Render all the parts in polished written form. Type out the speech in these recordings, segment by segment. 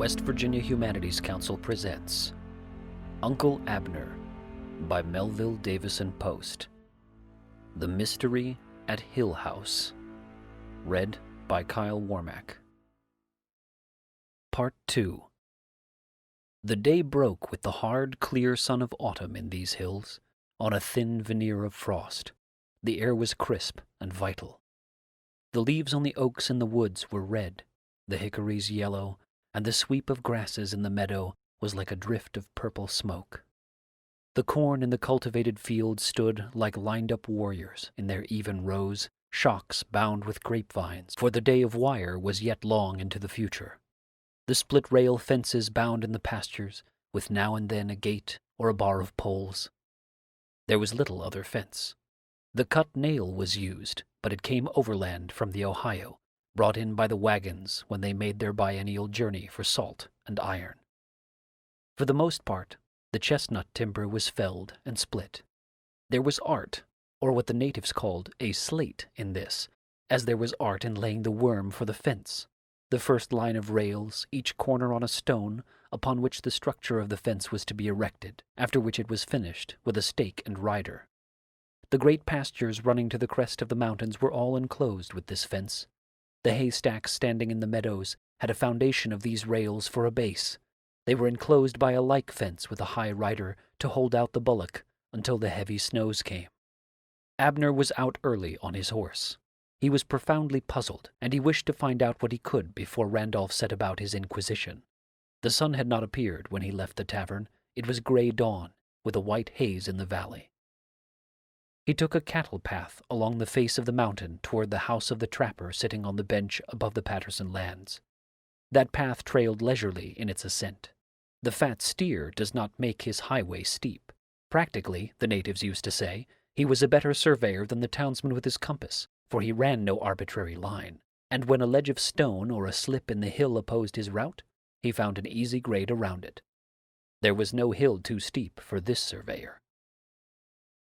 West Virginia Humanities Council presents Uncle Abner by Melville Davisson Post. The Mystery at Hill House. Read by Kyle Warmack. Part 2. The day broke with the hard, clear sun of autumn in these hills, on a thin veneer of frost. The air was crisp and vital. The leaves on the oaks in the woods were red, the hickories yellow, and the sweep of grasses in the meadow was like a drift of purple smoke. The corn in the cultivated fields stood like lined-up warriors in their even rows, shocks bound with grapevines, for the day of wire was yet long into the future. The split-rail fences bound in the pastures, with now and then a gate or a bar of poles. There was little other fence. The cut nail was used, but it came overland from the Ohio, brought in by the wagons when they made their biennial journey for salt and iron. For the most part, the chestnut timber was felled and split. There was art, or what the natives called a slate, in this, as there was art in laying the worm for the fence, the first line of rails, each corner on a stone, upon which the structure of the fence was to be erected, after which it was finished with a stake and rider. The great pastures running to the crest of the mountains were all enclosed with this fence. The haystacks standing in the meadows had a foundation of these rails for a base. They were enclosed by a like fence with a high rider to hold out the bullock until the heavy snows came. Abner was out early on his horse. He was profoundly puzzled, and he wished to find out what he could before Randolph set about his inquisition. The sun had not appeared when he left the tavern. It was gray dawn, with a white haze in the valley. He took a cattle path along the face of the mountain toward the house of the trapper sitting on the bench above the Patterson lands. That path trailed leisurely in its ascent. The fat steer does not make his highway steep. Practically, the natives used to say, he was a better surveyor than the townsman with his compass, for he ran no arbitrary line, and when a ledge of stone or a slip in the hill opposed his route, he found an easy grade around it. There was no hill too steep for this surveyor.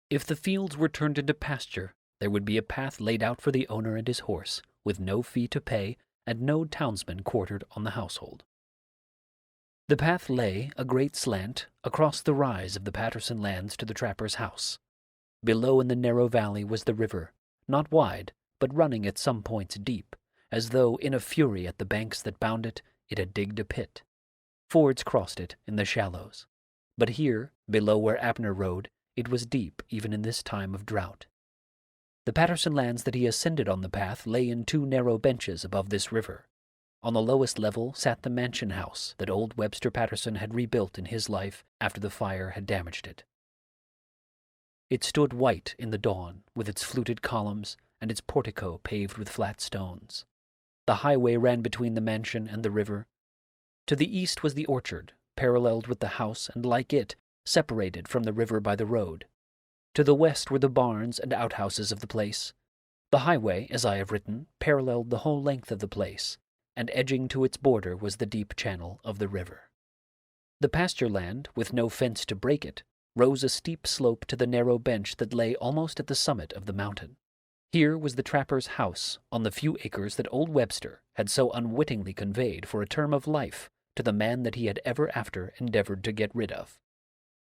If the fields were turned into pasture, there would be a path laid out for the owner and his horse, with no fee to pay and no townsman quartered on the household. The path lay, a great slant, across the rise of the Patterson lands to the trapper's house. Below in the narrow valley was the river, not wide, but running at some points deep, as though, in a fury at the banks that bound it, it had digged a pit. Fords crossed it in the shallows. But here, below where Abner rode, it was deep even in this time of drought. The Patterson lands that he ascended on the path lay in two narrow benches above this river. On the lowest level sat the mansion house that old Webster Patterson had rebuilt in his life after the fire had damaged it. It stood white in the dawn, with its fluted columns and its portico paved with flat stones. The highway ran between the mansion and the river. To the east was the orchard, paralleled with the house and, like it, separated from the river by the road. To the west were the barns and outhouses of the place. The highway, as I have written, paralleled the whole length of the place, and edging to its border was the deep channel of the river. The pasture land, with no fence to break it, rose a steep slope to the narrow bench that lay almost at the summit of the mountain. Here was the trapper's house on the few acres that old Webster had so unwittingly conveyed for a term of life to the man that he had ever after endeavored to get rid of.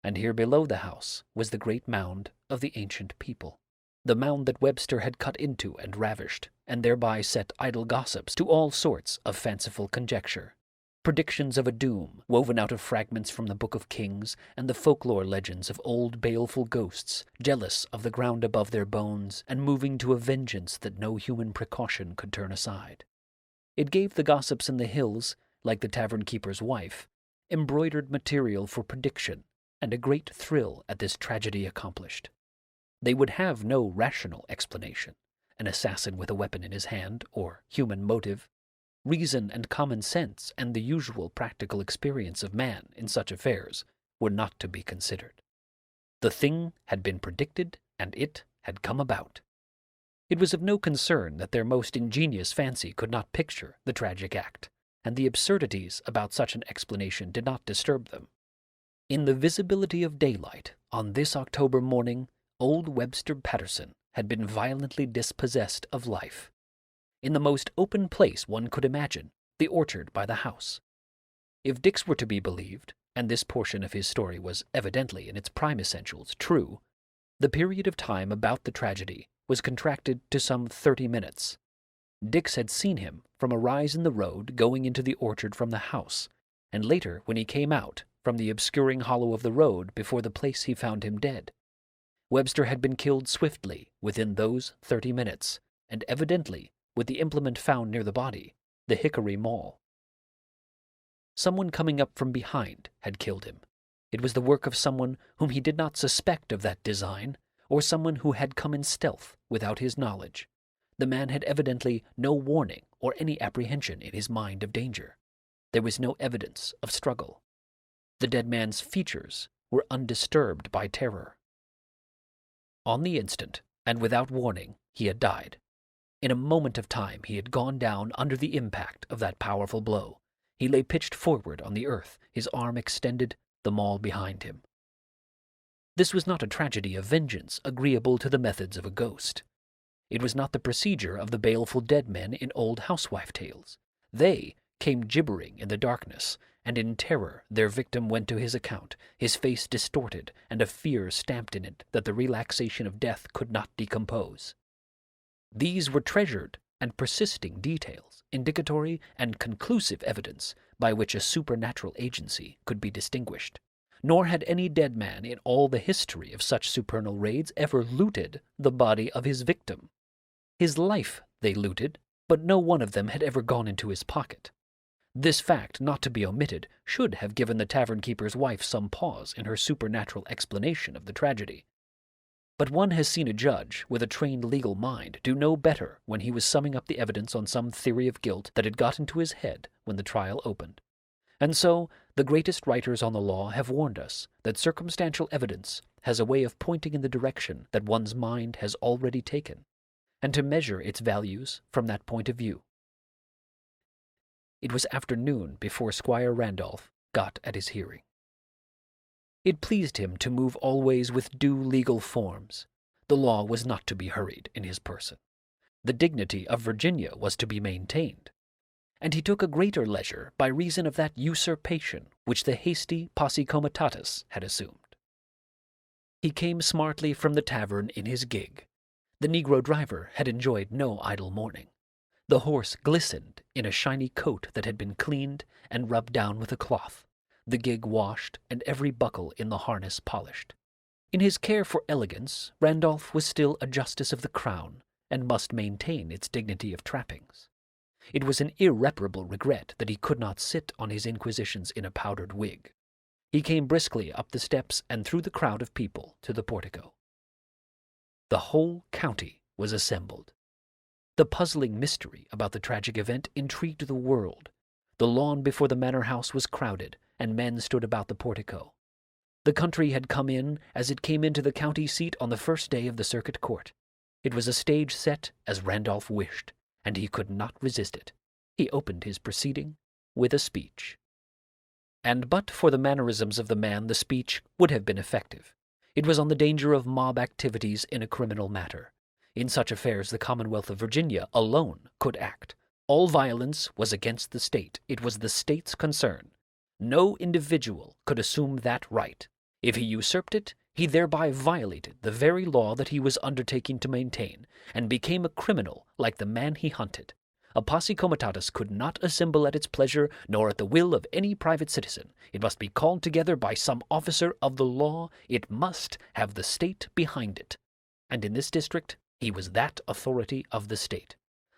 And here below the house was the great mound of the ancient people, the mound that Webster had cut into and ravished, and thereby set idle gossips to all sorts of fanciful conjecture, predictions of a doom woven out of fragments from the Book of Kings and the folklore legends of old baleful ghosts, jealous of the ground above their bones and moving to a vengeance that no human precaution could turn aside. It gave the gossips in the hills, like the tavern-keeper's wife, embroidered material for prediction, and a great thrill at this tragedy accomplished. They would have no rational explanation, an assassin with a weapon in his hand, or human motive. Reason and common sense and the usual practical experience of man in such affairs were not to be considered. The thing had been predicted, and it had come about. It was of no concern that their most ingenious fancy could not picture the tragic act, and the absurdities about such an explanation did not disturb them. In the visibility of daylight, on this October morning, old Webster Patterson had been violently dispossessed of life. In the most open place one could imagine, the orchard by the house. If Dix were to be believed, and this portion of his story was evidently in its prime essentials true, the period of time about the tragedy was contracted to some 30 minutes. Dix had seen him from a rise in the road going into the orchard from the house, and later when he came out from the obscuring hollow of the road before the place he found him dead. Webster had been killed swiftly within those 30 minutes, and evidently with the implement found near the body, the hickory maul. Someone coming up from behind had killed him. It was the work of someone whom he did not suspect of that design, or someone who had come in stealth without his knowledge. The man had evidently no warning or any apprehension in his mind of danger. There was no evidence of struggle. The dead man's features were undisturbed by terror. On the instant, and without warning, he had died. In a moment of time he had gone down under the impact of that powerful blow. He lay pitched forward on the earth, his arm extended, the maul behind him. This was not a tragedy of vengeance agreeable to the methods of a ghost. It was not the procedure of the baleful dead men in old housewife tales. They came gibbering in the darkness, and in terror their victim went to his account, his face distorted, and a fear stamped in it that the relaxation of death could not decompose. These were treasured and persisting details, indicatory and conclusive evidence by which a supernatural agency could be distinguished. Nor had any dead man in all the history of such supernal raids ever looted the body of his victim. His life they looted, but no one of them had ever gone into his pocket. This fact, not to be omitted, should have given the tavern-keeper's wife some pause in her supernatural explanation of the tragedy. But one has seen a judge with a trained legal mind do no better when he was summing up the evidence on some theory of guilt that had got into his head when the trial opened. And so, the greatest writers on the law have warned us that circumstantial evidence has a way of pointing in the direction that one's mind has already taken, and to measure its values from that point of view. It was afternoon before Squire Randolph got at his hearing. It pleased him to move always with due legal forms. The law was not to be hurried in his person. The dignity of Virginia was to be maintained, and he took a greater leisure by reason of that usurpation which the hasty posse comitatus had assumed. He came smartly from the tavern in his gig. The negro driver had enjoyed no idle morning. The horse glistened in a shiny coat that had been cleaned and rubbed down with a cloth, the gig washed, and every buckle in the harness polished. In his care for elegance, Randolph was still a justice of the crown, and must maintain its dignity of trappings. It was an irreparable regret that he could not sit on his inquisitions in a powdered wig. He came briskly up the steps and through the crowd of people to the portico. The whole county was assembled. The puzzling mystery about the tragic event intrigued the world. The lawn before the manor house was crowded, and men stood about the portico. The country had come in as it came into the county seat on the first day of the circuit court. It was a stage set as Randolph wished, and he could not resist it. He opened his proceeding with a speech. And but for the mannerisms of the man, the speech would have been effective. It was on the danger of mob activities in a criminal matter. In such affairs the Commonwealth of Virginia alone could act. All violence was against the state. It was the state's concern. No individual could assume that right. If he usurped it, he thereby violated the very law that he was undertaking to maintain, and became a criminal like the man he hunted. A posse comitatus could not assemble at its pleasure, nor at the will of any private citizen. It must be called together by some officer of the law. It must have the state behind it. And in this district, he was that authority of the state.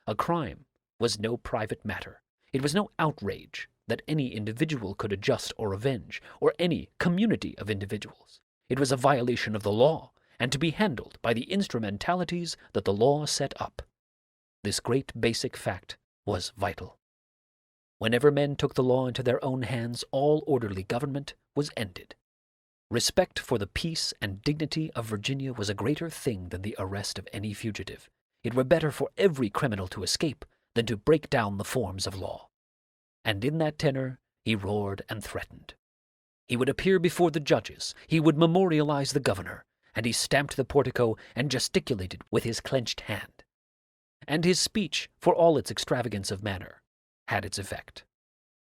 A crime was no private matter. It was no outrage that any individual could adjust or avenge, or any community of individuals. It was a violation of the law, and to be handled by the instrumentalities that the law set up. This great basic fact was vital. Whenever men took the law into their own hands, all orderly government was ended. Respect for the peace and dignity of Virginia was a greater thing than the arrest of any fugitive. It were better for every criminal to escape than to break down the forms of law. And in that tenor he roared and threatened. He would appear before the judges, he would memorialize the governor, and he stamped the portico and gesticulated with his clenched hand. And his speech, for all its extravagance of manner, had its effect.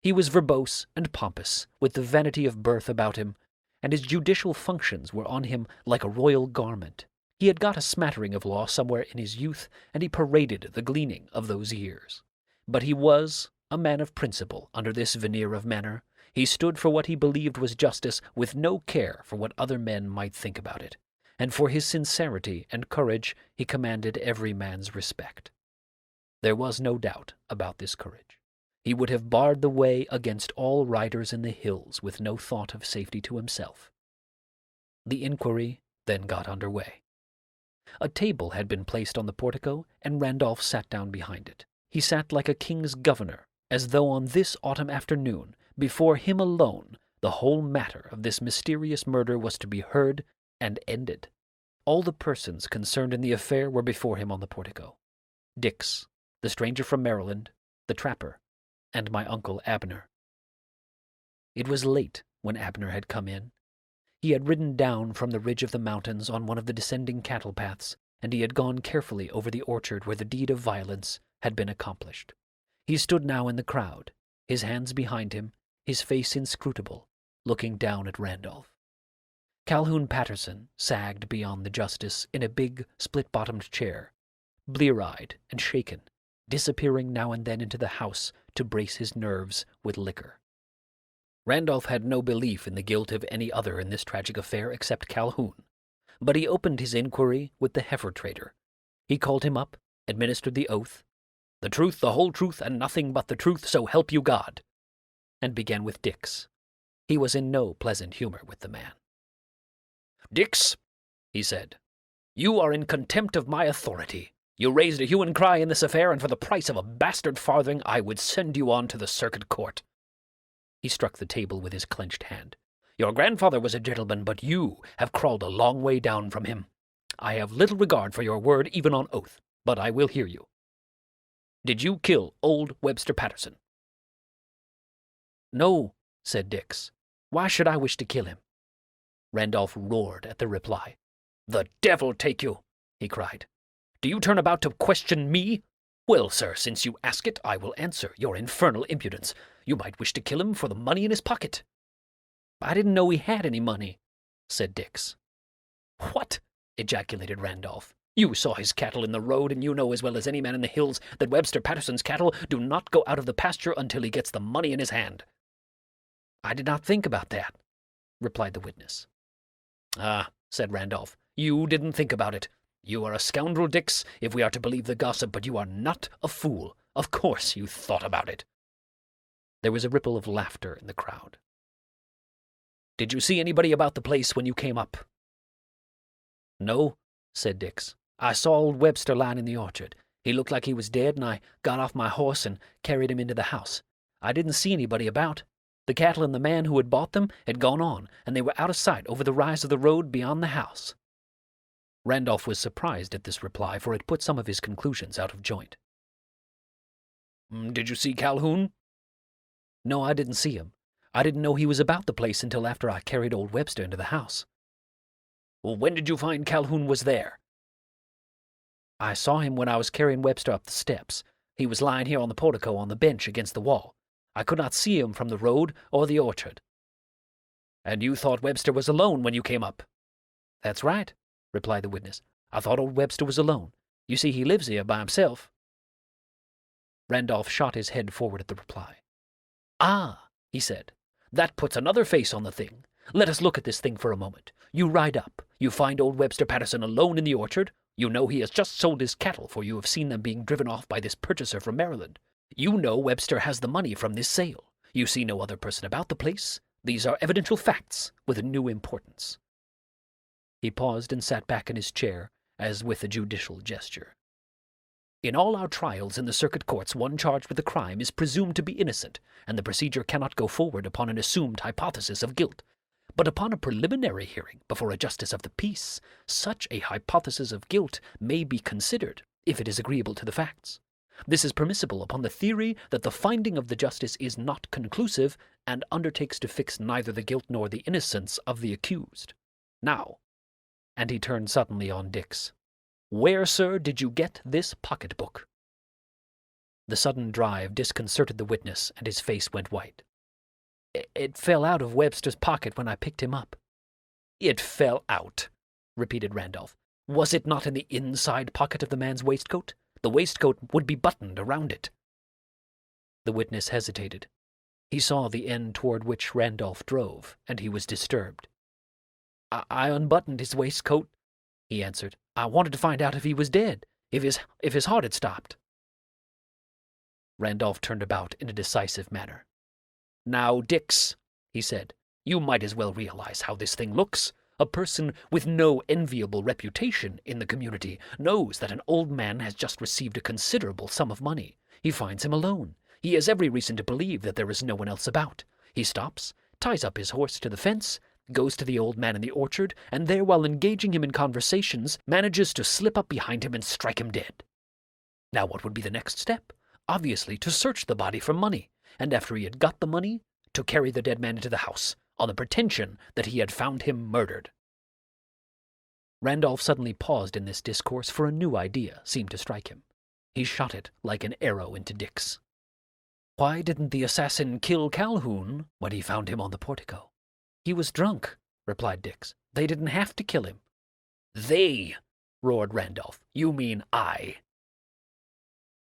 He was verbose and pompous, with the vanity of birth about him, and his judicial functions were on him like a royal garment. He had got a smattering of law somewhere in his youth, and he paraded the gleaning of those years. But he was a man of principle under this veneer of manner. He stood for what he believed was justice, with no care for what other men might think about it, and for his sincerity and courage he commanded every man's respect. There was no doubt about this courage. He would have barred the way against all riders in the hills with no thought of safety to himself. The inquiry then got under way. A table had been placed on the portico, and Randolph sat down behind it. He sat like a king's governor, as though on this autumn afternoon, before him alone, the whole matter of this mysterious murder was to be heard and ended. All the persons concerned in the affair were before him on the portico. Dix, the stranger from Maryland, the trapper, and my Uncle Abner. It was late when Abner had come in. He had ridden down from the ridge of the mountains on one of the descending cattle paths, and he had gone carefully over the orchard where the deed of violence had been accomplished. He stood now in the crowd, his hands behind him, his face inscrutable, looking down at Randolph. Calhoun Patterson sagged beyond the justice in a big, split-bottomed chair, blear-eyed and shaken, disappearing now and then into the house to brace his nerves with liquor. Randolph had no belief in the guilt of any other in this tragic affair except Calhoun, but he opened his inquiry with the heifer trader. He called him up, administered the oath, "The truth, the whole truth, and nothing but the truth, so help you God," and began with Dix. He was in no pleasant humor with the man. "Dix," he said, "you are in contempt of my authority. You raised a hue and cry in this affair, and for the price of a bastard farthing I would send you on to the circuit court." He struck the table with his clenched hand. "Your grandfather was a gentleman, but you have crawled a long way down from him. I have little regard for your word, even on oath, but I will hear you. Did you kill old Webster Patterson?" "No," said Dix. "Why should I wish to kill him?" Randolph roared at the reply. "The devil take you!" he cried. "Do you turn about to question me? Well, sir, since you ask it, I will answer your infernal impudence. You might wish to kill him for the money in his pocket." "I didn't know he had any money," said Dix. "What?" ejaculated Randolph. "You saw his cattle in the road, and you know as well as any man in the hills that Webster Patterson's cattle do not go out of the pasture until he gets the money in his hand." "I did not think about that," replied the witness. "Ah," said Randolph, "you didn't think about it. You are a scoundrel, Dix, if we are to believe the gossip, but you are not a fool. Of course you thought about it." There was a ripple of laughter in the crowd. "Did you see anybody about the place when you came up?" "No," said Dix. "I saw old Webster lying in the orchard. He looked like he was dead, and I got off my horse and carried him into the house. I didn't see anybody about. The cattle and the man who had bought them had gone on, and they were out of sight over the rise of the road beyond the house." Randolph was surprised at this reply, for it put some of his conclusions out of joint. "Did you see Calhoun?" "No, I didn't see him. I didn't know he was about the place until after I carried old Webster into the house." "Well, when did you find Calhoun was there?" "I saw him when I was carrying Webster up the steps. He was lying here on the portico on the bench against the wall. I could not see him from the road or the orchard." "And you thought Webster was alone when you came up?" "That's right," replied the witness. "I thought old Webster was alone. You see, he lives here by himself." Randolph shot his head forward at the reply. "Ah," he said, "that puts another face on the thing. Let us look at this thing for a moment. You ride up. You find old Webster Patterson alone in the orchard. You know he has just sold his cattle, for you have seen them being driven off by this purchaser from Maryland. You know Webster has the money from this sale. You see no other person about the place. These are evidential facts with a new importance." He paused and sat back in his chair, as with a judicial gesture. "In all our trials in the circuit courts, one charged with a crime is presumed to be innocent, and the procedure cannot go forward upon an assumed hypothesis of guilt. But upon a preliminary hearing before a justice of the peace, such a hypothesis of guilt may be considered, if it is agreeable to the facts. This is permissible upon the theory that the finding of the justice is not conclusive, and undertakes to fix neither the guilt nor the innocence of the accused. Now," and he turned suddenly on Dix, "where, sir, did you get this pocket-book?" The sudden drive disconcerted the witness, and his face went white. It fell out of Webster's pocket when I picked him up. It fell out, repeated Randolph. Was it not in the inside pocket of the man's waistcoat? The waistcoat would be buttoned around it. The witness hesitated. He saw the end toward which Randolph drove, and he was disturbed. I unbuttoned his waistcoat, he answered. I wanted to find out if he was dead, if his heart had stopped. Randolph turned about in a decisive manner. Now, Dix, he said, you might as well realize how this thing looks. A person with no enviable reputation in the community knows that an old man has just received a considerable sum of money. He finds him alone. He has every reason to believe that there is no one else about. He stops, ties up his horse to the fence, goes to the old man in the orchard, and there, while engaging him in conversations, manages to slip up behind him and strike him dead. Now what would be the next step? Obviously to search the body for money, and after he had got the money, to carry the dead man into the house, on the pretension that he had found him murdered. Randolph suddenly paused in this discourse, for a new idea seemed to strike him. He shot it like an arrow into Dix. Why didn't the assassin kill Calhoun when he found him on the portico? He was drunk, replied Dix. They didn't have to kill him. They, roared Randolph. You mean I.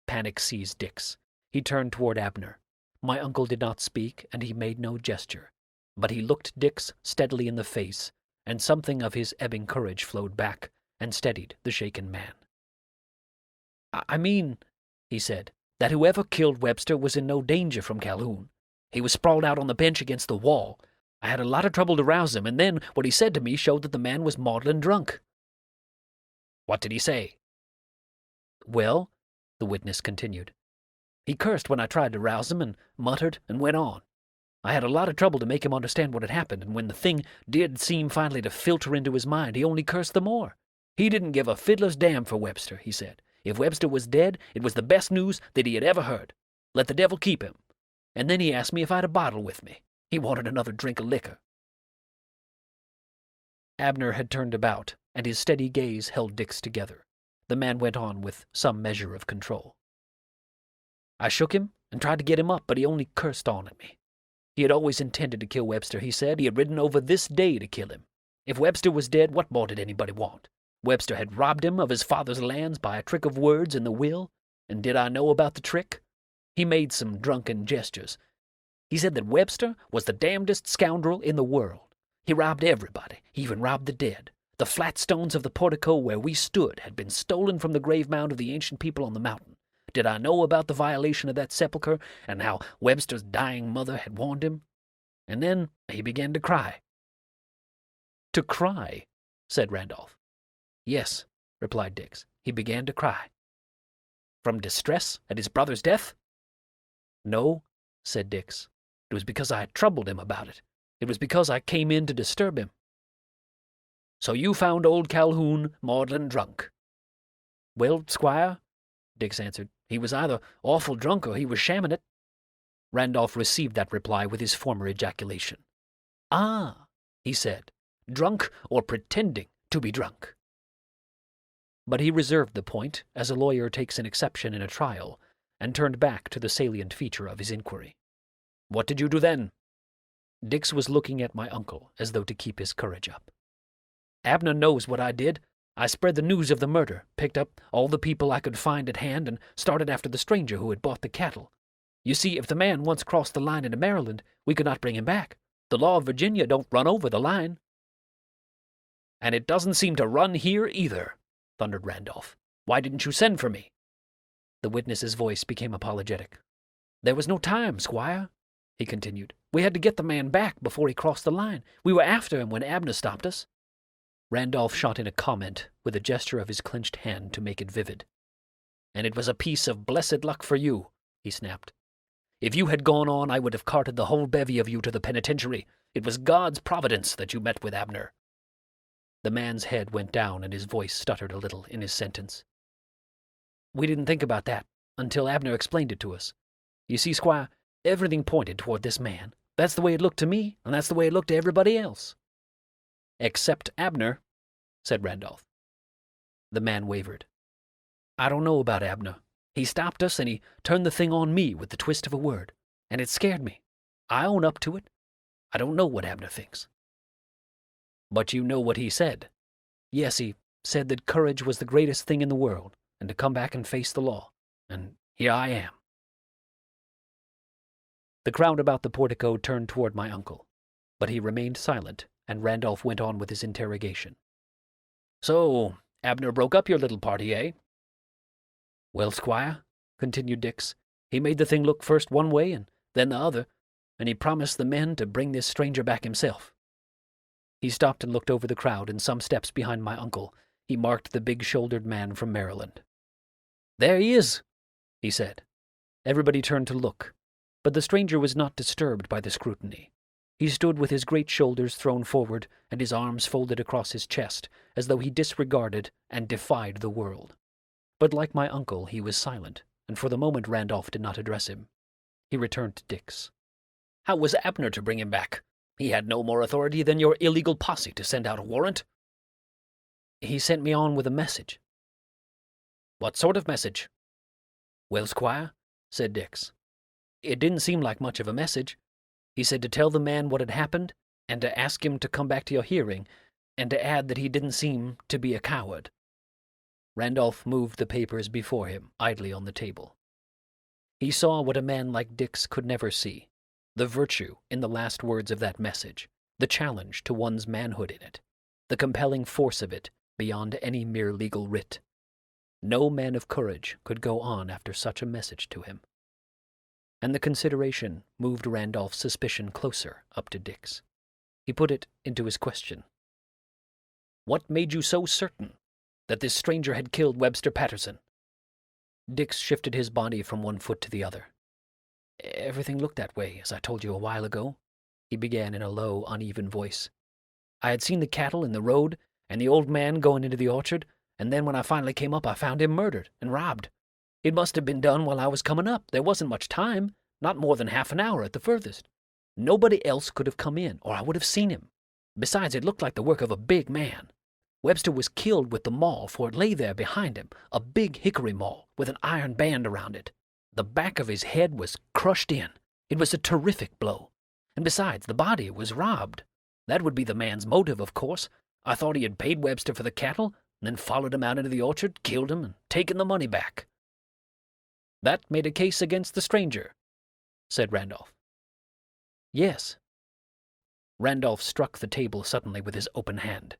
Panic seized Dix. He turned toward Abner. My uncle did not speak, and he made no gesture, but he looked Dix steadily in the face, and something of his ebbing courage flowed back and steadied the shaken man. I mean, he said, that whoever killed Webster was in no danger from Calhoun. He was sprawled out on the bench against the wall. I had a lot of trouble to rouse him, and then what he said to me showed that the man was maudlin drunk. What did he say? Well, the witness continued, he cursed when I tried to rouse him and muttered and went on. I had a lot of trouble to make him understand what had happened, and when the thing did seem finally to filter into his mind, he only cursed the more. He didn't give a fiddler's damn for Webster, he said. If Webster was dead, it was the best news that he had ever heard. Let the devil keep him. And then he asked me if I had a bottle with me. He wanted another drink of liquor. Abner had turned about, and his steady gaze held Dix together. The man went on with some measure of control. I shook him and tried to get him up, but he only cursed on at me. He had always intended to kill Webster, he said. He had ridden over this day to kill him. If Webster was dead, what more did anybody want? Webster had robbed him of his father's lands by a trick of words in the will, and did I know about the trick? He made some drunken gestures. He said that Webster was the damnedest scoundrel in the world. He robbed everybody. He even robbed the dead. The flat stones of the portico where we stood had been stolen from the grave mound of the ancient people on the mountain. Did I know about the violation of that sepulchre, and how Webster's dying mother had warned him? And then he began to cry. To cry, said Randolph. Yes, replied Dix. He began to cry. From distress at his brother's death? No, said Dix. It was because I had troubled him about it. It was because I came in to disturb him. So you found old Calhoun maudlin drunk? Well, Squire, Dix answered, he was either awful drunk or he was shamming it. Randolph received that reply with his former ejaculation. Ah, he said, drunk or pretending to be drunk. But he reserved the point, as a lawyer takes an exception in a trial, and turned back to the salient feature of his inquiry. What did you do then? Dix was looking at my uncle, as though to keep his courage up. Abner knows what I did. I spread the news of the murder, picked up all the people I could find at hand, and started after the stranger who had bought the cattle. You see, if the man once crossed the line into Maryland, we could not bring him back. The law of Virginia don't run over the line. And it doesn't seem to run here either, thundered Randolph. Why didn't you send for me? The witness's voice became apologetic. There was no time, Squire, he continued. We had to get the man back before he crossed the line. We were after him when Abner stopped us. Randolph shot in a comment with a gesture of his clenched hand to make it vivid. And it was a piece of blessed luck for you, he snapped. If you had gone on, I would have carted the whole bevy of you to the penitentiary. It was God's providence that you met with Abner. The man's head went down and his voice stuttered a little in his sentence. We didn't think about that until Abner explained it to us. You see, Squire, everything pointed toward this man. That's the way it looked to me, and that's the way it looked to everybody else. Except Abner, said Randolph. The man wavered. I don't know about Abner, He stopped us and he turned the thing on me with the twist of a word, and it scared me. I own up to it. I don't know what Abner thinks." "But you know what he said." "Yes, he said that courage was the greatest thing in the world, and to come back and face the law. And here I am." The crowd about the portico turned toward my uncle, but he remained silent, and Randolph went on with his interrogation. "So, Abner broke up your little party, eh?" "Well, Squire," continued Dix, "he made the thing look first one way and then the other, and he promised the men to bring this stranger back himself." He stopped and looked over the crowd, and some steps behind my uncle he marked the big-shouldered man from Maryland. "There he is," he said. Everybody turned to look, but the stranger was not disturbed by the scrutiny. He stood with his great shoulders thrown forward and his arms folded across his chest, as though he disregarded and defied the world. But like my uncle, he was silent, and for the moment Randolph did not address him. He returned to Dix. "How was Abner to bring him back? He had no more authority than your illegal posse to send out a warrant." "He sent me on with a message." "What sort of message?" "Well, Squire," said Dix, "it didn't seem like much of a message. He said to tell the man what had happened, and to ask him to come back to your hearing, and to add that he didn't seem to be a coward." Randolph moved the papers before him, idly on the table. He saw what a man like Dix could never see, the virtue in the last words of that message, the challenge to one's manhood in it, the compelling force of it beyond any mere legal writ. No man of courage could go on after such a message to him. And the consideration moved Randolph's suspicion closer up to Dix. He put it into his question. "What made you so certain that this stranger had killed Webster Patterson?" Dix shifted his body from one foot to the other. "Everything looked that way, as I told you a while ago," he began in a low, uneven voice. "I had seen the cattle in the road and the old man going into the orchard, and then when I finally came up I found him murdered and robbed. It must have been done while I was coming up. There wasn't much time, not more than half an hour at the furthest. Nobody else could have come in, or I would have seen him. Besides, it looked like the work of a big man. Webster was killed with the maul, for it lay there behind him, a big hickory maul with an iron band around it. The back of his head was crushed in. It was a terrific blow. And besides, the body was robbed. That would be the man's motive, of course. I thought he had paid Webster for the cattle, and then followed him out into the orchard, killed him, and taken the money back." "That made a case against the stranger," said Randolph. "Yes." Randolph struck the table suddenly with his open hand.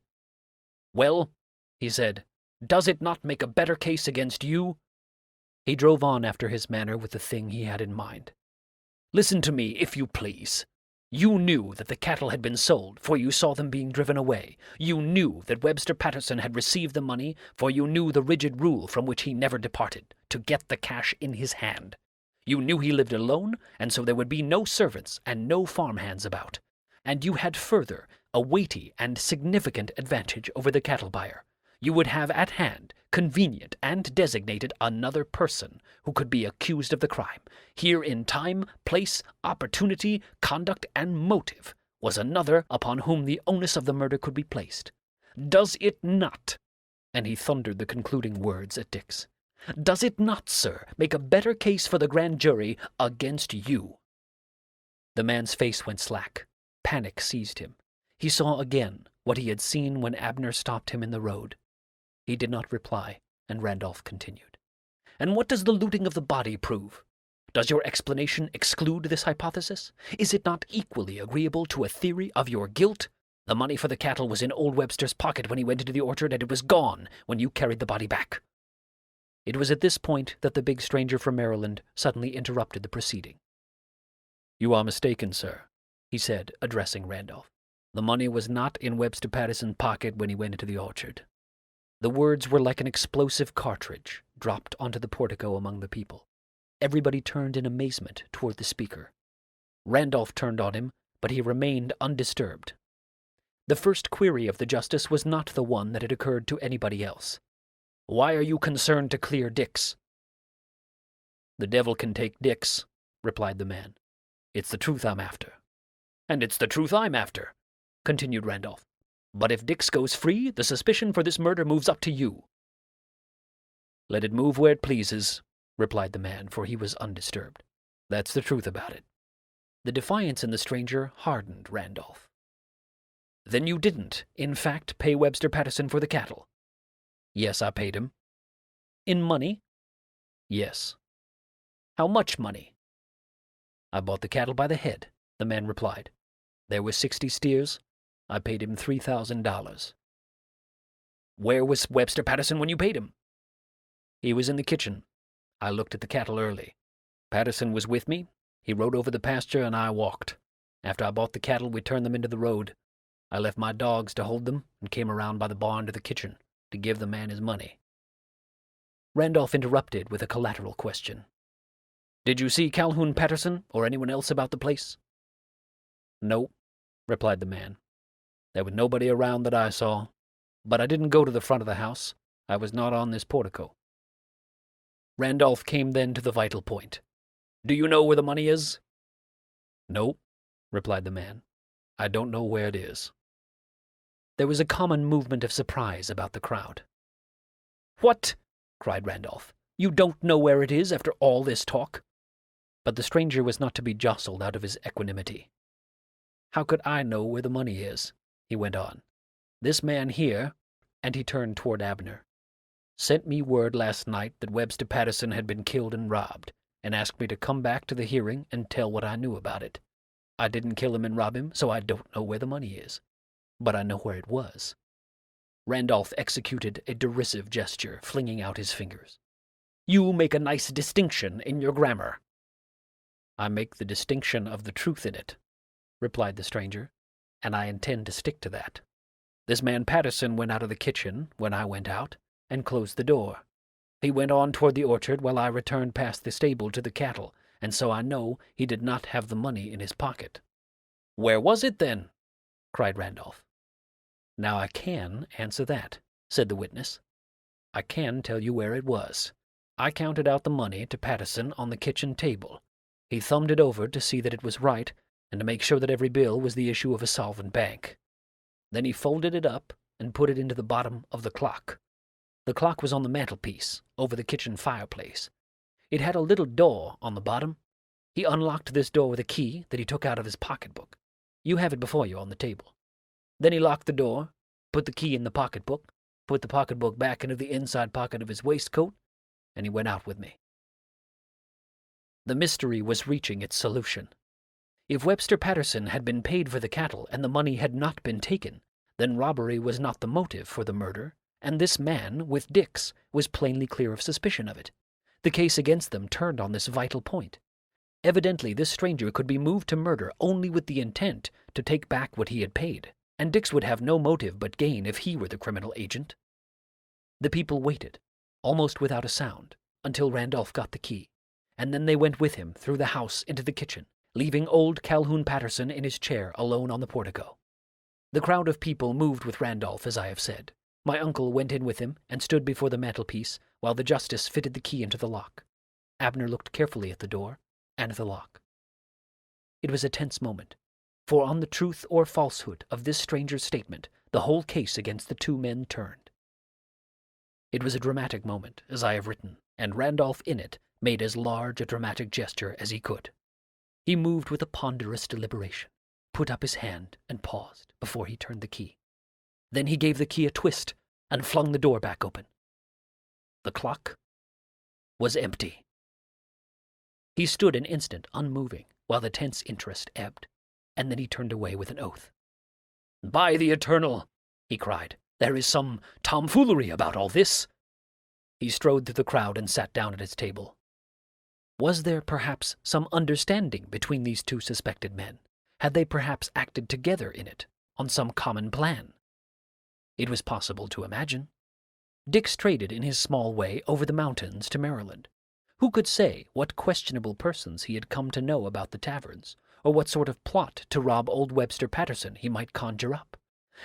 "Well," he said, "does it not make a better case against you?" He drove on after his manner with the thing he had in mind. "Listen to me, if you please. You knew that the cattle had been sold, for you saw them being driven away. You knew that Webster Patterson had received the money, for you knew the rigid rule from which he never departed, to get the cash in his hand. You knew he lived alone, and so there would be no servants and no farmhands about. And you had further a weighty and significant advantage over the cattle buyer. You would have at hand, convenient and designated, another person who could be accused of the crime. Here in time, place, opportunity, conduct, and motive was another upon whom the onus of the murder could be placed. Does it not," and he thundered the concluding words at Dix, "does it not, sir, make a better case for the grand jury against you?" The man's face went slack. Panic seized him. He saw again what he had seen when Abner stopped him in the road. He did not reply, and Randolph continued. "And what does the looting of the body prove? Does your explanation exclude this hypothesis? Is it not equally agreeable to a theory of your guilt? The money for the cattle was in old Webster's pocket when he went into the orchard, and it was gone when you carried the body back." It was at this point that the big stranger from Maryland suddenly interrupted the proceeding. "You are mistaken, sir," he said, addressing Randolph. "The money was not in Webster Patterson's pocket when he went into the orchard." The words were like an explosive cartridge dropped onto the portico among the people. Everybody turned in amazement toward the speaker. Randolph turned on him, but he remained undisturbed. The first query of the justice was not the one that had occurred to anybody else. "Why are you concerned to clear Dix?" "The devil can take Dix," replied the man. "It's the truth I'm after." "And it's the truth I'm after," continued Randolph. "But if Dix goes free, the suspicion for this murder moves up to you." "Let it move where it pleases," replied the man, for he was undisturbed. "That's the truth about it." The defiance in the stranger hardened Randolph. "Then you didn't, in fact, pay Webster Patterson for the cattle?" "Yes, I paid him." "In money?" "Yes." "How much money?" "I bought the cattle by the head," the man replied. "There were 60 steers. I paid him $3,000. "Where was Webster Patterson when you paid him?" "He was in the kitchen. I looked at the cattle early. Patterson was with me. He rode over the pasture, and I walked. After I bought the cattle, we turned them into the road. I left my dogs to hold them and came around by the barn to the kitchen to give the man his money." Randolph interrupted with a collateral question. "Did you see Calhoun Patterson or anyone else about the place?" "No," replied the man. "There was nobody around that I saw, but I didn't go to the front of the house. I was not on this portico." Randolph came then to the vital point. "Do you know where the money is?" "No," replied the man. "I don't know where it is." There was a common movement of surprise about the crowd. "What?" cried Randolph. "You don't know where it is after all this talk?" But the stranger was not to be jostled out of his equanimity. "How could I know where the money is?" he went on. "This man here," and he turned toward Abner, "sent me word last night that Webster Patterson had been killed and robbed, and asked me to come back to the hearing and tell what I knew about it. I didn't kill him and rob him, so I don't know where the money is. But I know where it was." Randolph executed a derisive gesture, flinging out his fingers. "You make a nice distinction in your grammar." "I make the distinction of the truth in it," replied the stranger, "and I intend to stick to that. This man Patterson went out of the kitchen when I went out, and closed the door. He went on toward the orchard while I returned past the stable to the cattle, and so I know he did not have the money in his pocket." "Where was it, then?" cried Randolph. "Now I can answer that," said the witness. "I can tell you where it was. I counted out the money to Patterson on the kitchen table. He thumbed it over to see that it was right, and to make sure that every bill was the issue of a solvent bank. Then he folded it up and put it into the bottom of the clock. The clock was on the mantelpiece, over the kitchen fireplace. It had a little door on the bottom. He unlocked this door with a key that he took out of his pocketbook. You have it before you on the table. Then he locked the door, put the key in the pocketbook, put the pocketbook back into the inside pocket of his waistcoat, and he went out with me." The mystery was reaching its solution. If Webster Patterson had been paid for the cattle and the money had not been taken, then robbery was not the motive for the murder, and this man, with Dix, was plainly clear of suspicion of it. The case against them turned on this vital point. Evidently, this stranger could be moved to murder only with the intent to take back what he had paid, and Dix would have no motive but gain if he were the criminal agent. The people waited, almost without a sound, until Randolph got the key, and then they went with him through the house into the kitchen, leaving old Calhoun Patterson in his chair alone on the portico. The crowd of people moved with Randolph, as I have said. My uncle went in with him and stood before the mantelpiece while the justice fitted the key into the lock. Abner looked carefully at the door and the lock. It was a tense moment, for on the truth or falsehood of this stranger's statement, the whole case against the two men turned. It was a dramatic moment, as I have written, and Randolph in it made as large a dramatic gesture as he could. He moved with a ponderous deliberation, put up his hand, and paused before he turned the key. Then he gave the key a twist and flung the door back open. The clock was empty. He stood an instant unmoving while the tense interest ebbed, and then he turned away with an oath. "By the Eternal," he cried, "there is some tomfoolery about all this." He strode through the crowd and sat down at his table. Was there perhaps some understanding between these two suspected men? Had they perhaps acted together in it, on some common plan? It was possible to imagine. Dix traded in his small way over the mountains to Maryland. Who could say what questionable persons he had come to know about the taverns, or what sort of plot to rob old Webster Patterson he might conjure up?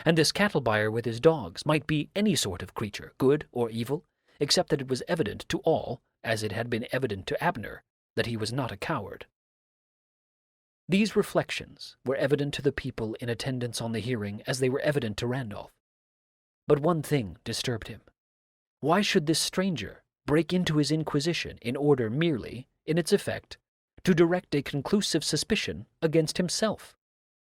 And this cattle buyer with his dogs might be any sort of creature, good or evil, except that it was evident to all, as it had been evident to Abner, that he was not a coward. These reflections were evident to the people in attendance on the hearing as they were evident to Randolph. But one thing disturbed him. Why should this stranger, break into his inquisition in order merely, in its effect, to direct a conclusive suspicion against himself?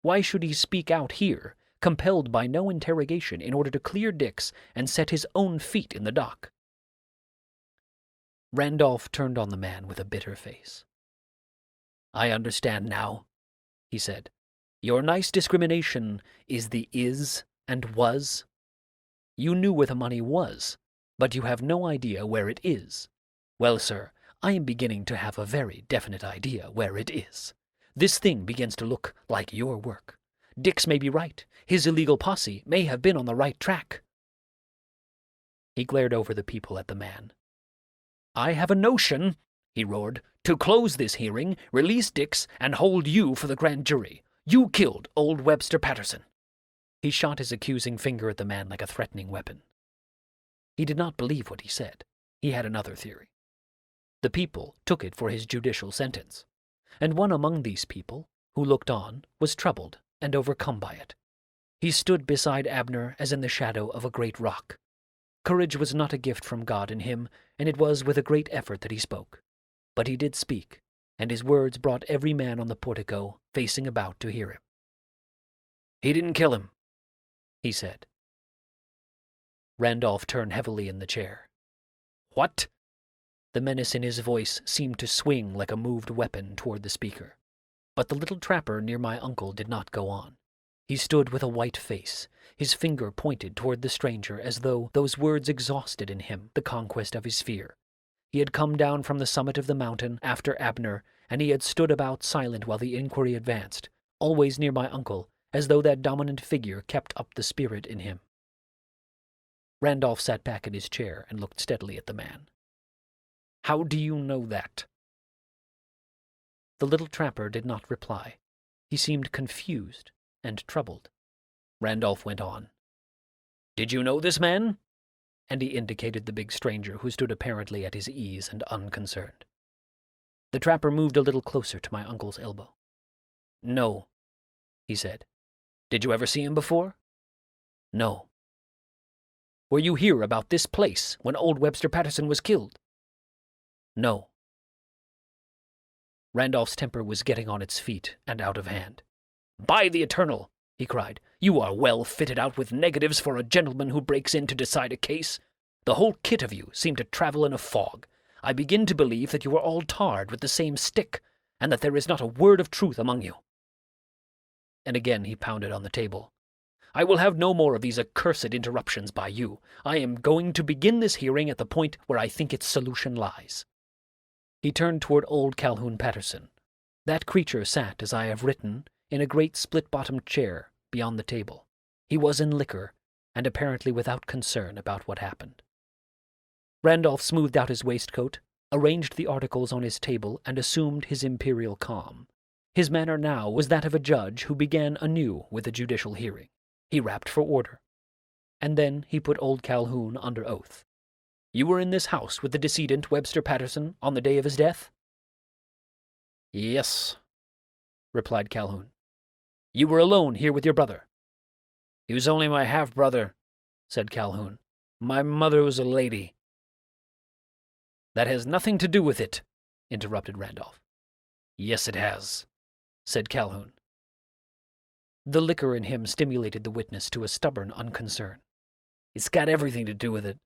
Why should he speak out here, compelled by no interrogation in order to clear Dix and set his own feet in the dock? Randolph turned on the man with a bitter face. "I understand now," he said. "Your nice discrimination is the is and was. You knew where the money was, but you have no idea where it is. Well, sir, I am beginning to have a very definite idea where it is. This thing begins to look like your work. Dix may be right. His illegal posse may have been on the right track." He glared over the people at the man. "I have a notion," he roared, "to close this hearing, release Dix, and hold you for the grand jury. You killed old Webster Patterson." He shot his accusing finger at the man like a threatening weapon. He did not believe what he said. He had another theory. The people took it for his judicial sentence, and one among these people, who looked on, was troubled and overcome by it. He stood beside Abner as in the shadow of a great rock. Courage was not a gift from God in him, and it was with a great effort that he spoke. But he did speak, and his words brought every man on the portico facing about to hear him. "He didn't kill him," he said. Randolph turned heavily in the chair. "What?" The menace in his voice seemed to swing like a moved weapon toward the speaker. But the little trapper near my uncle did not go on. He stood with a white face, his finger pointed toward the stranger as though those words exhausted in him the conquest of his fear. He had come down from the summit of the mountain after Abner, and he had stood about silent while the inquiry advanced, always near my uncle, as though that dominant figure kept up the spirit in him. Randolph sat back in his chair and looked steadily at the man. "How do you know that?" The little trapper did not reply. He seemed confused and troubled. Randolph went on. "Did you know this man?" And he indicated the big stranger who stood apparently at his ease and unconcerned. The trapper moved a little closer to my uncle's elbow. "No," he said. "Did you ever see him before?" "No." "Were you here about this place when old Webster Patterson was killed?" "No." Randolph's temper was getting on its feet and out of hand. "By the Eternal," he cried, "you are well fitted out with negatives for a gentleman who breaks in to decide a case. The whole kit of you seem to travel in a fog. I begin to believe that you are all tarred with the same stick, and that there is not a word of truth among you." And again he pounded on the table. "I will have no more of these accursed interruptions by you. I am going to begin this hearing at the point where I think its solution lies." He turned toward old Calhoun Patterson. That creature sat, as I have written, in a great split-bottomed chair beyond the table. He was in liquor, and apparently without concern about what happened. Randolph smoothed out his waistcoat, arranged the articles on his table, and assumed his imperial calm. His manner now was that of a judge who began anew with a judicial hearing. He rapped for order. And then he put old Calhoun under oath. "You were in this house with the decedent Webster Patterson on the day of his death?" "Yes," replied Calhoun. "You were alone here with your brother?" "He was only my half-brother," said Calhoun. "My mother was a lady." "That has nothing to do with it," interrupted Randolph. "Yes, it has," said Calhoun. The liquor in him stimulated the witness to a stubborn unconcern. "It's got everything to do with it.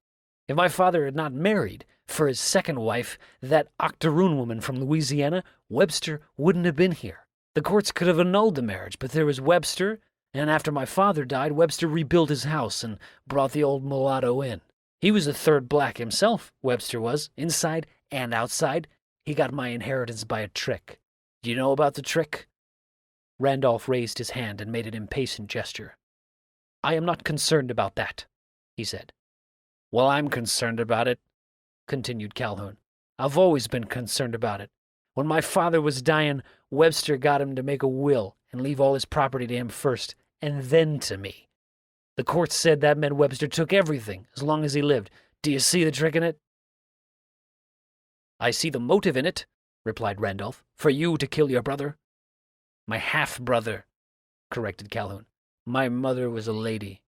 If my father had not married, for his second wife, that octoroon woman from Louisiana, Webster wouldn't have been here. The courts could have annulled the marriage, but there was Webster, and after my father died, Webster rebuilt his house and brought the old mulatto in. He was the third black himself, Webster was, inside and outside. He got my inheritance by a trick. Do you know about the trick?" Randolph raised his hand and made an impatient gesture. "I am not concerned about that," he said. "Well, I'm concerned about it," continued Calhoun. "I've always been concerned about it. When my father was dying, Webster got him to make a will and leave all his property to him first, and then to me. The court said that meant Webster took everything, as long as he lived. Do you see the trick in it?" "I see the motive in it," replied Randolph, "for you to kill your brother." "My half-brother," corrected Calhoun. "My mother was a lady."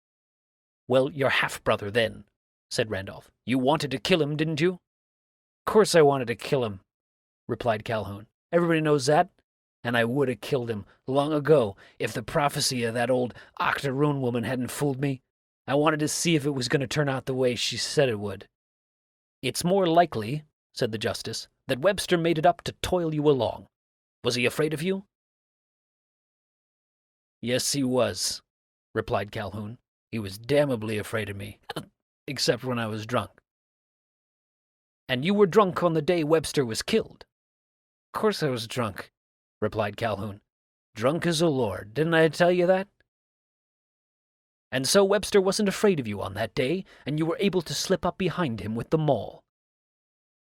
"Well, your half-brother, then," said Randolph. "You wanted to kill him, didn't you?" "Course I wanted to kill him," replied Calhoun. "Everybody knows that. And I would have killed him long ago if the prophecy of that old octoroon woman hadn't fooled me. I wanted to see if it was going to turn out the way she said it would." "It's more likely," said the justice, "that Webster made it up to toil you along. Was he afraid of you?" "Yes, he was," replied Calhoun. "He was damnably afraid of me, except when I was drunk." "And you were drunk on the day Webster was killed?" "Course I was drunk," replied Calhoun. "Drunk as a lord, didn't I tell you that?" "And so Webster wasn't afraid of you on that day, and you were able to slip up behind him with the maul?"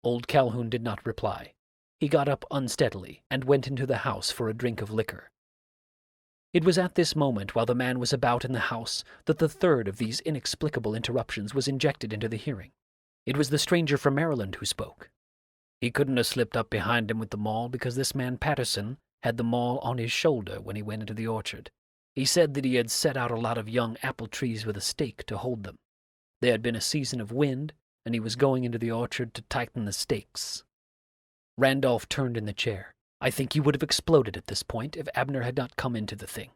Old Calhoun did not reply. He got up unsteadily and went into the house for a drink of liquor. It was at this moment, while the man was about in the house, that the third of these inexplicable interruptions was injected into the hearing. It was the stranger from Maryland who spoke. "He couldn't have slipped up behind him with the maul because this man Patterson had the maul on his shoulder when he went into the orchard. He said that he had set out a lot of young apple trees with a stake to hold them. There had been a season of wind, and he was going into the orchard to tighten the stakes." Randolph turned in the chair. I think he would have exploded at this point if Abner had not come into the thing.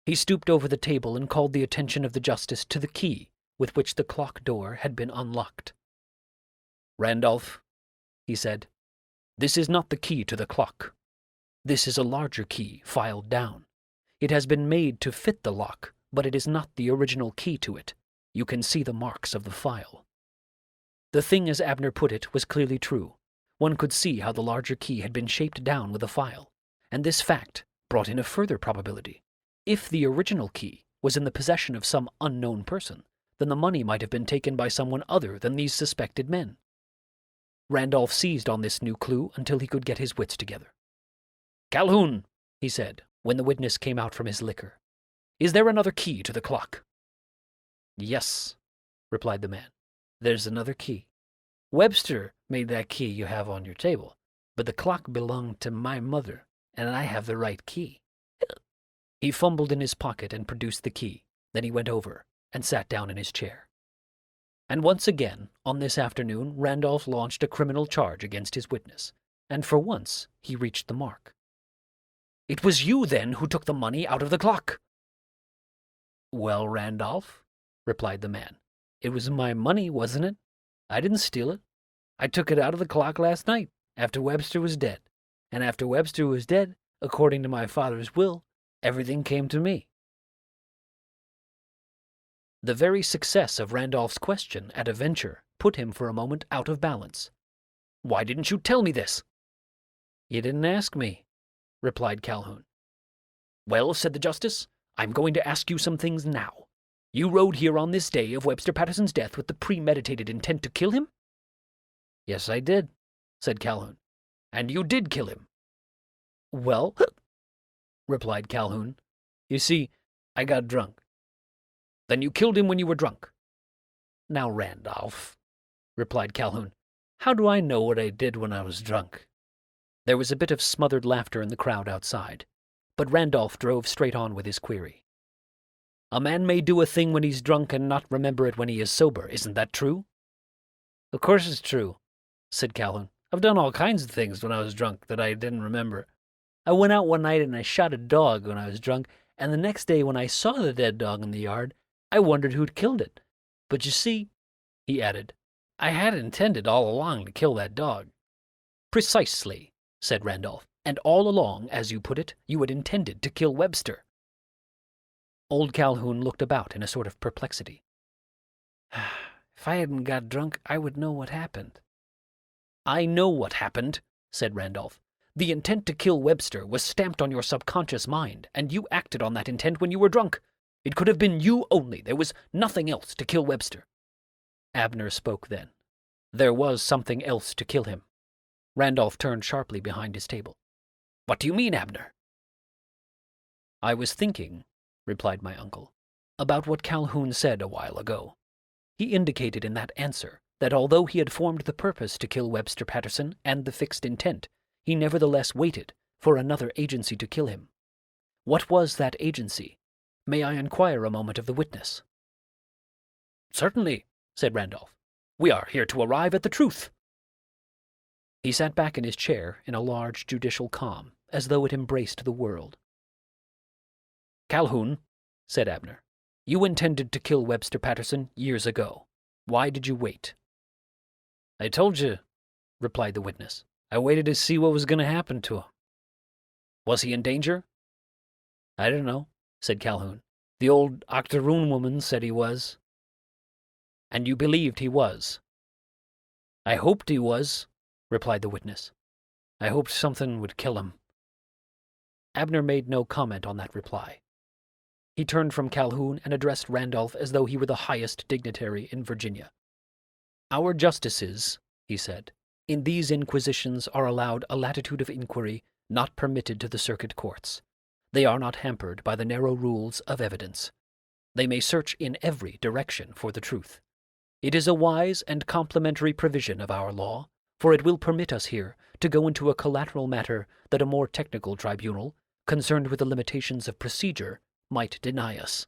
He stooped over the table and called the attention of the justice to the key with which the clock door had been unlocked. "Randolph," he said, "this is not the key to the clock. This is a larger key, filed down. It has been made to fit the lock, but it is not the original key to it. You can see the marks of the file." The thing, as Abner put it, was clearly true. One could see how the larger key had been shaped down with a file, and this fact brought in a further probability. If the original key was in the possession of some unknown person, then the money might have been taken by someone other than these suspected men. Randolph seized on this new clue until he could get his wits together. "Calhoun," he said, when the witness came out from his liquor, "is there another key to the clock?" "Yes," replied the man. "There's another key. Webster made that key you have on your table, but the clock belonged to my mother, and I have the right key." He fumbled in his pocket and produced the key. Then he went over and sat down in his chair. And once again, on this afternoon, Randolph launched a criminal charge against his witness, and for once he reached the mark. "It was you, then, who took the money out of the clock?" "Well, Randolph," replied the man, "it was my money, wasn't it? I didn't steal it. I took it out of the clock last night, after Webster was dead. And after Webster was dead, according to my father's will, everything came to me." The very success of Randolph's question at a venture put him for a moment out of balance. "Why didn't you tell me this?" "You didn't ask me," replied Calhoun. "Well," said the justice, "I'm going to ask you some things now. You rode here on this day of Webster Patterson's death with the premeditated intent to kill him?" "Yes, I did," said Calhoun. "And you did kill him?" "Well," replied Calhoun, "you see, I got drunk." "Then you killed him when you were drunk?" "Now, Randolph," replied Calhoun, "how do I know what I did when I was drunk?" There was a bit of smothered laughter in the crowd outside, but Randolph drove straight on with his query. "A man may do a thing when he's drunk and not remember it when he is sober, isn't that true?" "Of course it's true," said Calhoun. "I've done all kinds of things when I was drunk that I didn't remember. I went out one night and I shot a dog when I was drunk, and the next day when I saw the dead dog in the yard, I wondered who'd killed it. But you see," he added, "I had intended all along to kill that dog." "Precisely," said Randolph, "and all along, as you put it, you had intended to kill Webster." Old Calhoun looked about in a sort of perplexity. "If I hadn't got drunk, I would know what happened." "I know what happened," said Randolph. "The intent to kill Webster was stamped on your subconscious mind, and you acted on that intent when you were drunk. It could have been you only. There was nothing else to kill Webster." Abner spoke then. There was something else to kill him. Randolph turned sharply behind his table. "What do you mean, Abner?" "I was thinking," replied my uncle, "about what Calhoun said a while ago. He indicated in that answer that although he had formed the purpose to kill Webster Patterson and the fixed intent, he nevertheless waited for another agency to kill him. What was that agency? May I inquire a moment of the witness?" "Certainly," said Randolph. "We are here to arrive at the truth. He sat back in his chair in a large judicial calm, as though it embraced the world. "Calhoun," said Abner, "you intended to kill Webster Patterson years ago. Why did you wait?" "I told you," replied the witness. "I waited to see what was going to happen to him." "Was he in danger?" "I don't know," said Calhoun. "The old octoroon woman said he was." "And you believed he was?" "I hoped he was," replied the witness. "I hoped something would kill him." Abner made no comment on that reply. He turned from Calhoun and addressed Randolph as though he were the highest dignitary in Virginia. "Our justices," he said, "in these inquisitions are allowed a latitude of inquiry not permitted to the circuit courts. They are not hampered by the narrow rules of evidence. They may search in every direction for the truth. It is a wise and complimentary provision of our law, for it will permit us here to go into a collateral matter that a more technical tribunal, concerned with the limitations of procedure, might deny us."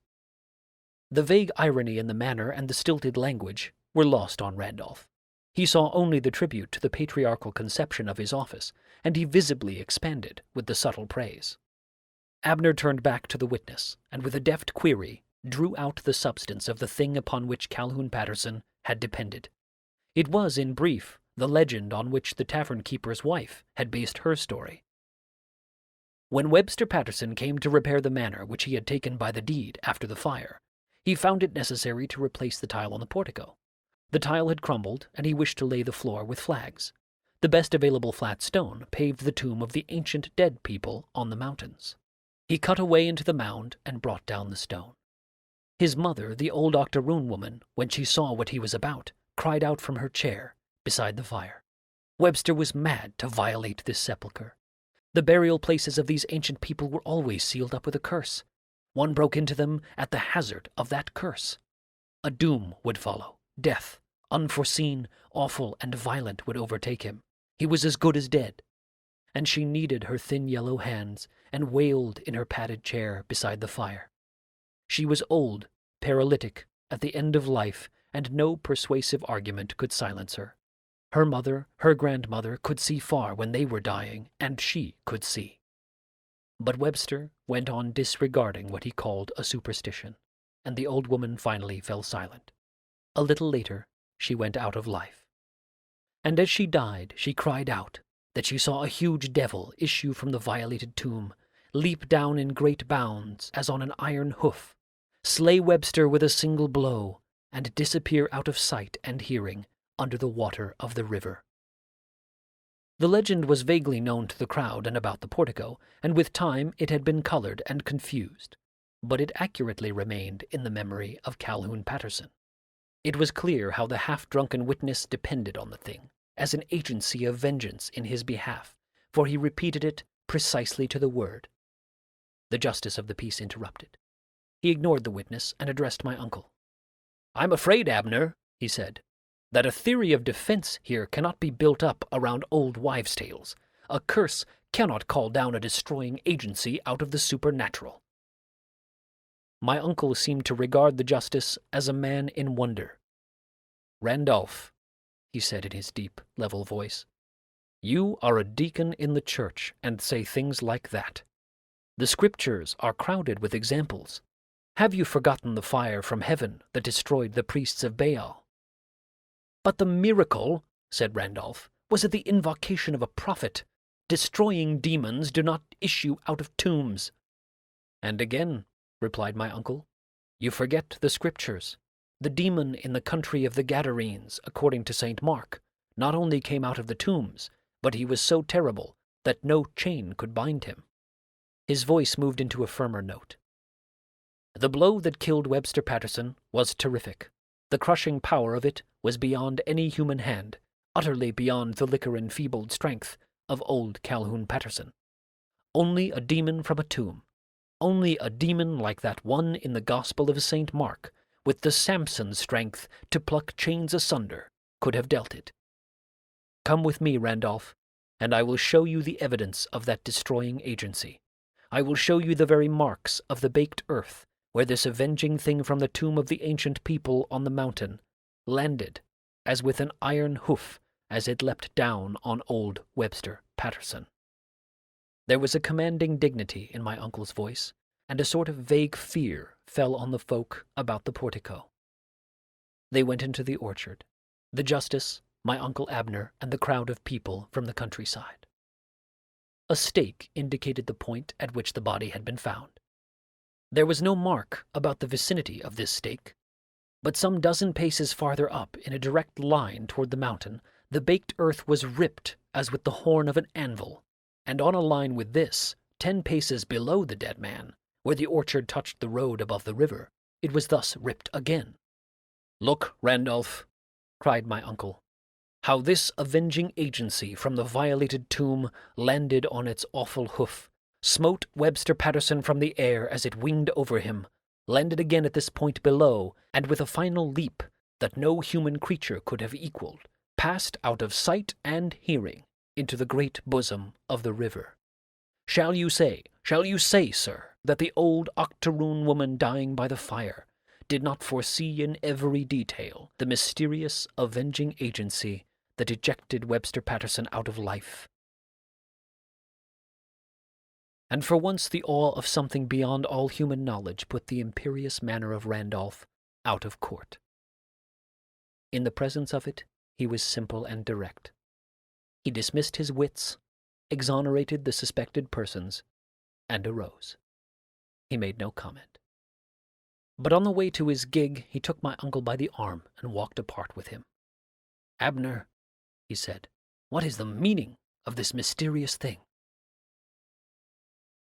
The vague irony in the manner and the stilted language were lost on Randolph. He saw only the tribute to the patriarchal conception of his office, and he visibly expanded with the subtle praise. Abner turned back to the witness, and with a deft query drew out the substance of the thing upon which Calhoun Patterson had depended. It was, in brief, the legend on which the tavern-keeper's wife had based her story. When Webster Patterson came to repair the manor which he had taken by the deed after the fire, he found it necessary to replace the tile on the portico. The tile had crumbled, and he wished to lay the floor with flags. The best available flat stone paved the tomb of the ancient dead people on the mountains. He cut away into the mound and brought down the stone. His mother, the old octoroon woman, when she saw what he was about, cried out from her chair beside the fire. Webster was mad to violate this sepulchre. The burial places of these ancient people were always sealed up with a curse. One broke into them at the hazard of that curse. A doom would follow. Death, unforeseen, awful, and violent, would overtake him. He was as good as dead. And she kneaded her thin yellow hands and wailed in her padded chair beside the fire. She was old, paralytic, at the end of life, and no persuasive argument could silence her. Her mother, her grandmother, could see far when they were dying, and she could see. But Webster went on disregarding what he called a superstition, and the old woman finally fell silent. A little later, she went out of life. And as she died, she cried out that she saw a huge devil issue from the violated tomb, leap down in great bounds as on an iron hoof, slay Webster with a single blow, and disappear out of sight and hearing under the water of the river. The legend was vaguely known to the crowd and about the portico, and with time it had been colored and confused, but it accurately remained in the memory of Calhoun Patterson. It was clear how the half-drunken witness depended on the thing as an agency of vengeance in his behalf, for he repeated it precisely to the word. The justice of the peace interrupted. He ignored the witness and addressed my uncle. "I'm afraid, Abner," he said, "that a theory of defense here cannot be built up around old wives' tales. A curse cannot call down a destroying agency out of the supernatural." My uncle seemed to regard the justice as a man in wonder. "Randolph," he said in his deep, level voice, "you are a deacon in the church and say things like that. The scriptures are crowded with examples. Have you forgotten the fire from heaven that destroyed the priests of Baal?" "But the miracle," said Randolph, "was at the invocation of a prophet. Destroying demons do not issue out of tombs." "And again," replied my uncle, "you forget the scriptures. The demon in the country of the Gadarenes, according to St. Mark, not only came out of the tombs, but he was so terrible that no chain could bind him." His voice moved into a firmer note. "The blow that killed Webster Patterson was terrific. The crushing power of it was beyond any human hand, utterly beyond the liquor-enfeebled strength of old Calhoun Patterson. Only a demon from a tomb, only a demon like that one in the Gospel of St. Mark, with the Samson strength to pluck chains asunder, could have dealt it. Come with me, Randolph, and I will show you the evidence of that destroying agency. I will show you the very marks of the baked earth where this avenging thing from the tomb of the ancient people on the mountain landed, as with an iron hoof, as it leapt down on old Webster Patterson. There was a commanding dignity in my uncle's voice, and a sort of vague fear fell on the folk about the portico. They went into the orchard, the justice, my Uncle Abner, and the crowd of people from the countryside. A stake indicated the point at which the body had been found. There was no mark about the vicinity of this stake, but some dozen paces farther up, in a direct line toward the mountain, the baked earth was ripped as with the horn of an anvil, and on a line with this, 10 paces below the dead man, where the orchard touched the road above the river, it was thus ripped again. "Look, Randolph," cried my uncle, "how this avenging agency from the violated tomb landed on its awful hoof, smote Webster Patterson from the air as it winged over him, landed again at this point below, and with a final leap that no human creature could have equaled, passed out of sight and hearing into the great bosom of the river. Shall you say, sir, that the old octoroon woman dying by the fire did not foresee in every detail the mysterious avenging agency that ejected Webster Patterson out of life?" And for once the awe of something beyond all human knowledge put the imperious manner of Randolph out of court. In the presence of it, he was simple and direct. He dismissed his wits, exonerated the suspected persons, and arose. He made no comment. But on the way to his gig, he took my uncle by the arm and walked apart with him. "Abner," he said, "what is the meaning of this mysterious thing?"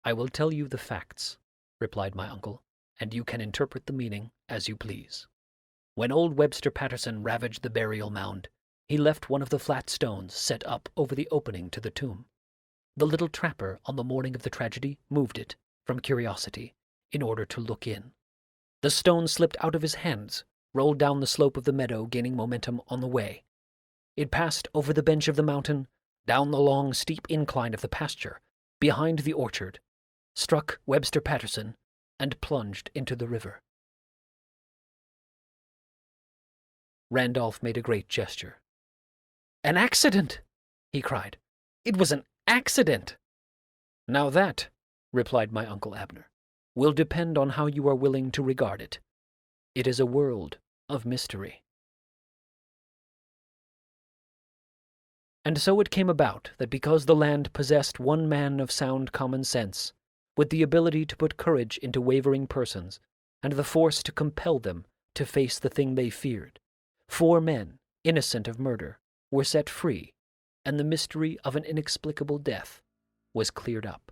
"I will tell you the facts," replied my uncle, "and you can interpret the meaning as you please. When old Webster Patterson ravaged the burial mound, he left one of the flat stones set up over the opening to the tomb. The little trapper on the morning of the tragedy moved it, from curiosity, in order to look in. The stone slipped out of his hands, rolled down the slope of the meadow, gaining momentum on the way. It passed over the bench of the mountain, down the long, steep incline of the pasture, behind the orchard, struck Webster Patterson, and plunged into the river." Randolph made a great gesture. "An accident!" he cried. "It was an accident!" "Now that," replied my Uncle Abner, "will depend on how you are willing to regard it. It is a world of mystery." And so it came about that because the land possessed one man of sound common sense, with the ability to put courage into wavering persons, and the force to compel them to face the thing they feared, 4 men, innocent of murder, were set free, and the mystery of an inexplicable death was cleared up.